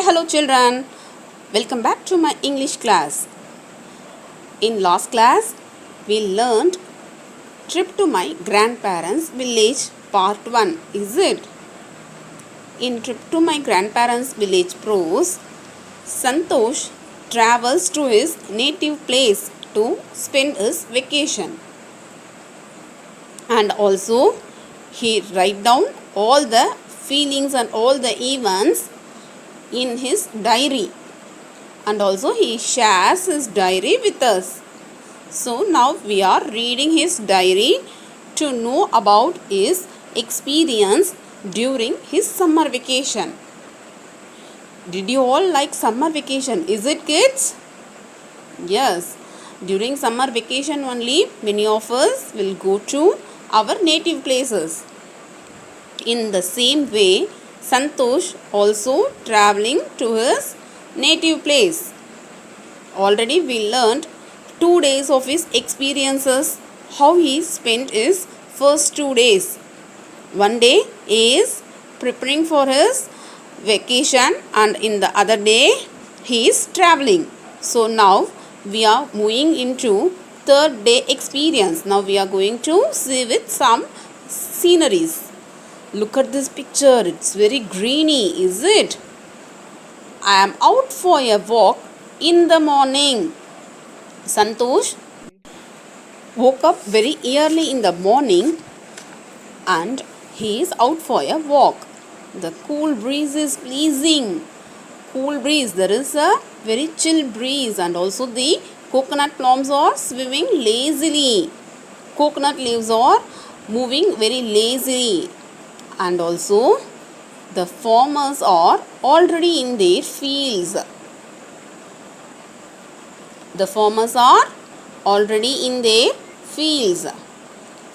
hello children. Welcome back to my English class. In last class, we learned trip to my grandparents' village part 1. Is it? In trip to my grandparents' village prose, Santosh travels to his native place to spend his vacation. And also, he write down all the feelings and all the events in his diary, and also he shares his diary with us. So now we are reading his diary to know about his experience during his summer vacation. Did you all like summer vacation? Is it, kids? Yes, during summer vacation only many of us will go to our native places. In the same way, Santosh also traveling to his native place. Already we learned 2 days of his experiences, how he spent his first 2 days. One day is preparing for his vacation, and in the other day he is traveling. So now we are moving into third day experience. Now we are going to see with some sceneries. Look at this picture, it's very greeny, is it? I am out for a walk in the morning. Santosh woke up very early in the morning and he is out for a walk. The cool breeze is pleasing. Cool breeze, there is a very chill breeze, and also the coconut palms are swimming lazily. Coconut leaves are moving very lazily. And also the farmers are already in their fields. The farmers are already in their fields.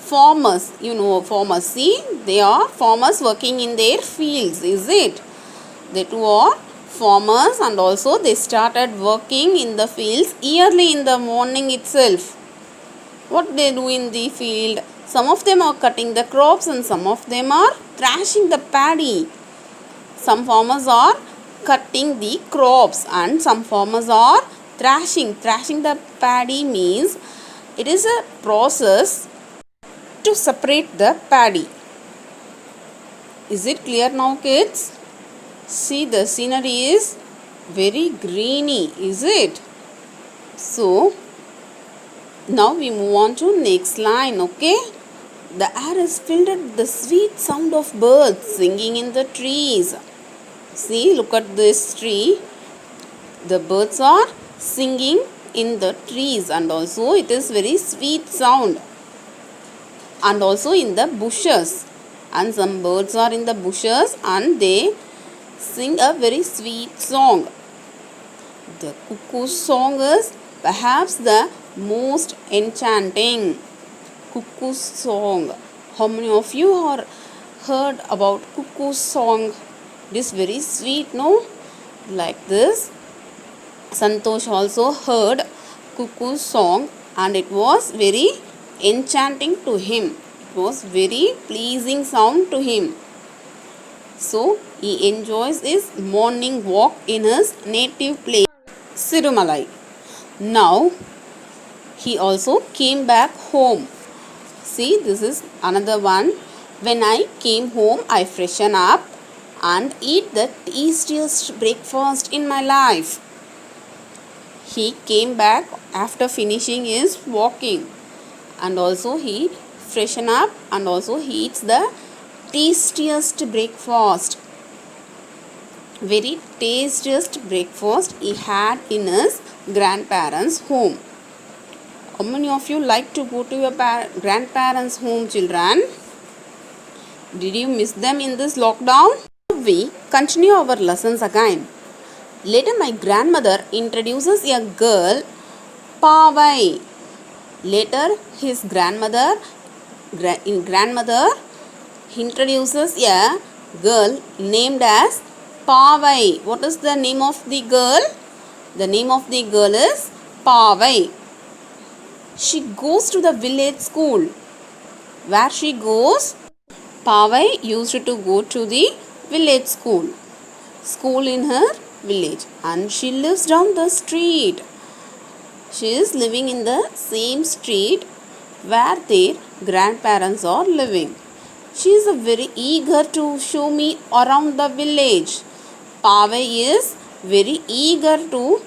Farmers, you know farmers, see, they are farmers working in their fields, is it? They too are farmers, and also they started working in the fields early in the morning itself. What they do in the field? Some of them are cutting the crops and some of them are thrashing the paddy. Some farmers are cutting the crops and some farmers are thrashing. Thrashing the paddy means it is a process to separate the paddy. Is it clear now, kids? See, the scenery is very greeny, is it? So now we move on to next line, okay? The air is filled with the sweet sound of birds singing in the trees. See, look at this tree. The birds are singing in the trees, and also it is very sweet sound. And also in the bushes. And some birds are in the bushes and they sing a very sweet song. The cuckoo's song is perhaps the most enchanting. Cuckoo's song. How many of you are heard about cuckoo's song? It is very sweet, no? Like this. Santosh also heard cuckoo's song and it was very enchanting to him. It was very pleasing sound to him. So he enjoys his morning walk in his native place, Sirumalai. Now he also came back home. See, this is another one. When I came home, I freshen up and eat the tastiest breakfast in my life. He came back after finishing his walking, and also he freshen up and also he eats the tastiest breakfast. Very tastiest breakfast he had in his grandparents' home. How many of you like to go to your grandparents' home, children? Did you miss them in this lockdown? We continue our lessons again. Later my grandmother introduces a girl, Pavai. Later his grandmother introduces a girl named as Pavai. What is the name of the girl? The name of the girl is Pavai. She goes to the village school. Where she goes? Pavai used to go to the village school. School in her village and she lives down the street. She is living in the same street where their grandparents are living. She is very eager to show me around the village. Pavai is very eager to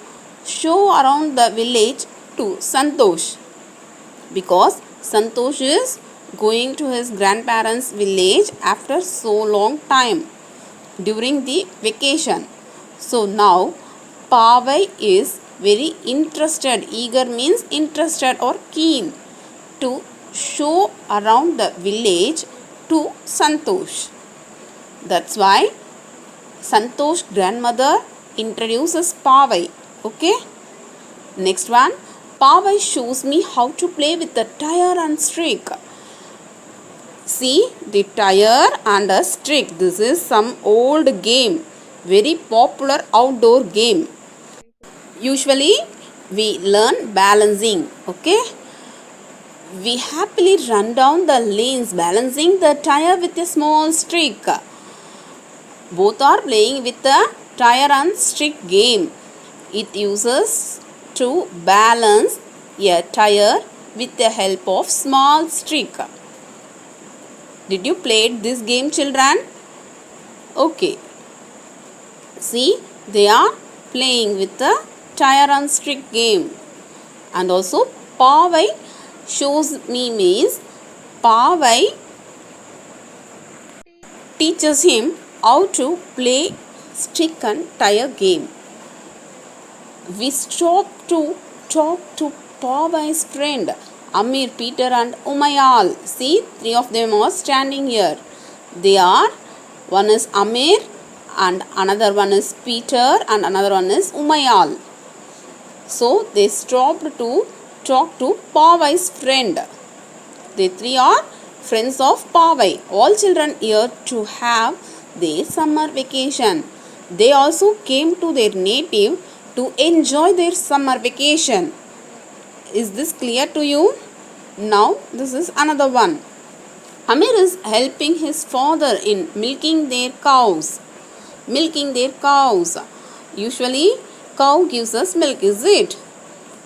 show around the village to Santosh, because Santosh is going to his grandparents' village after so long time during the vacation. So now Pavai is very interested. Eager means interested or keen to show around the village to Santosh. That's why Santosh grandmother introduces Pavai. Okay. Next one. Pavai shows me how to play with the tire and stick. See the tire and a stick. This is some old game. Very popular outdoor game. Usually we learn balancing. Okay. We happily run down the lanes balancing the tire with a small stick. Both are playing with the tire and stick game. It uses to balance a tire with the help of small stick. Did you play this game, children? Okay. See, they are playing with the tire and stick game. And also Pavai shows me means Pavai teaches him how to play stick and tire game. We stop to talk to Pavai's friend Amir, Peter and Umayal. See, three of them are standing here. They are, one is Amir and another one is Peter and another one is Umayal. So they stopped to talk to Pavai's friend. They three are friends of Pavai. All children here to have their summer vacation. They also came to their native to enjoy their summer vacation. Is this clear to you? Now this is another one. Amir is helping his father in milking their cows. Milking their cows. Usually cow gives us milk, is it?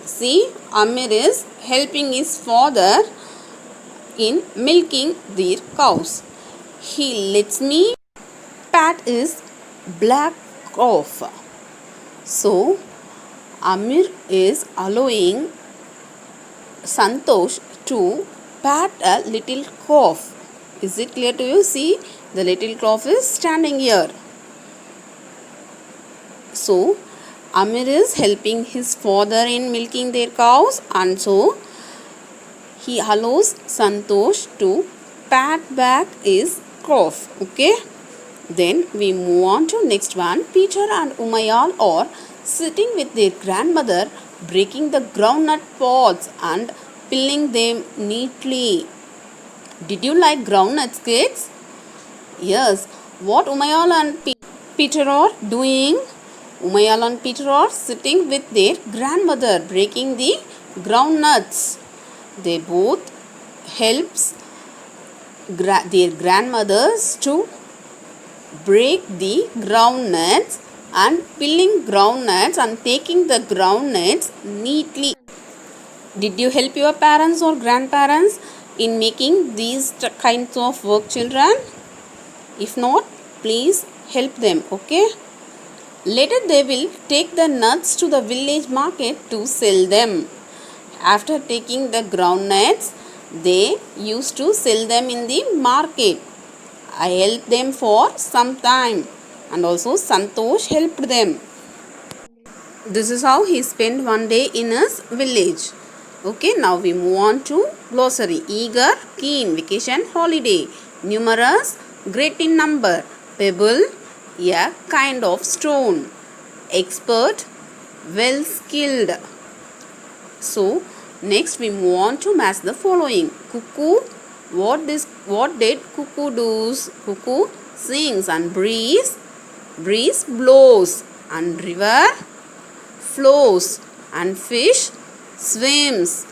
See, Amir is helping his father in milking their cows. He lets me pat his black calf. So, Amir is allowing Santosh to pat a little calf. Is it clear to you? See, the little calf is standing here. So, Amir is helping his father in milking their cows, and so he allows Santosh to pat back his calf. Okay. Then we move on to next one. Peter and Umayal are sitting with their grandmother, breaking the groundnut pods and peeling them neatly. Did you like groundnuts, kids? Yes. What Umayal and Peter are doing? Umayal and Peter are sitting with their grandmother, breaking the groundnuts. They both helps their grandmothers to break the groundnuts and peeling groundnuts and taking the groundnuts neatly. Did you help your parents or grandparents in making these kinds of work, children? If not, please help them, okay? Later they will take the nuts to the village market to sell them. After taking the groundnuts, they used to sell them in the market. I helped them for some time and also Santosh helped them. This is how he spent one day in his village. Okay, now we move on to glossary. Eager, keen, vacation, holiday. Numerous, great in number. Pebble, a kind of stone. Expert, well skilled. So, next we move on to match the following. Cuckoo, what did cuckoo does? Cuckoo sings, and breeze blows, and river flows, and fish swims.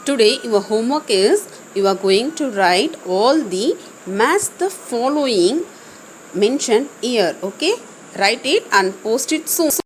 Today your homework is you are going to write all the match the following mentioned here. Okay, Write it and post it soon.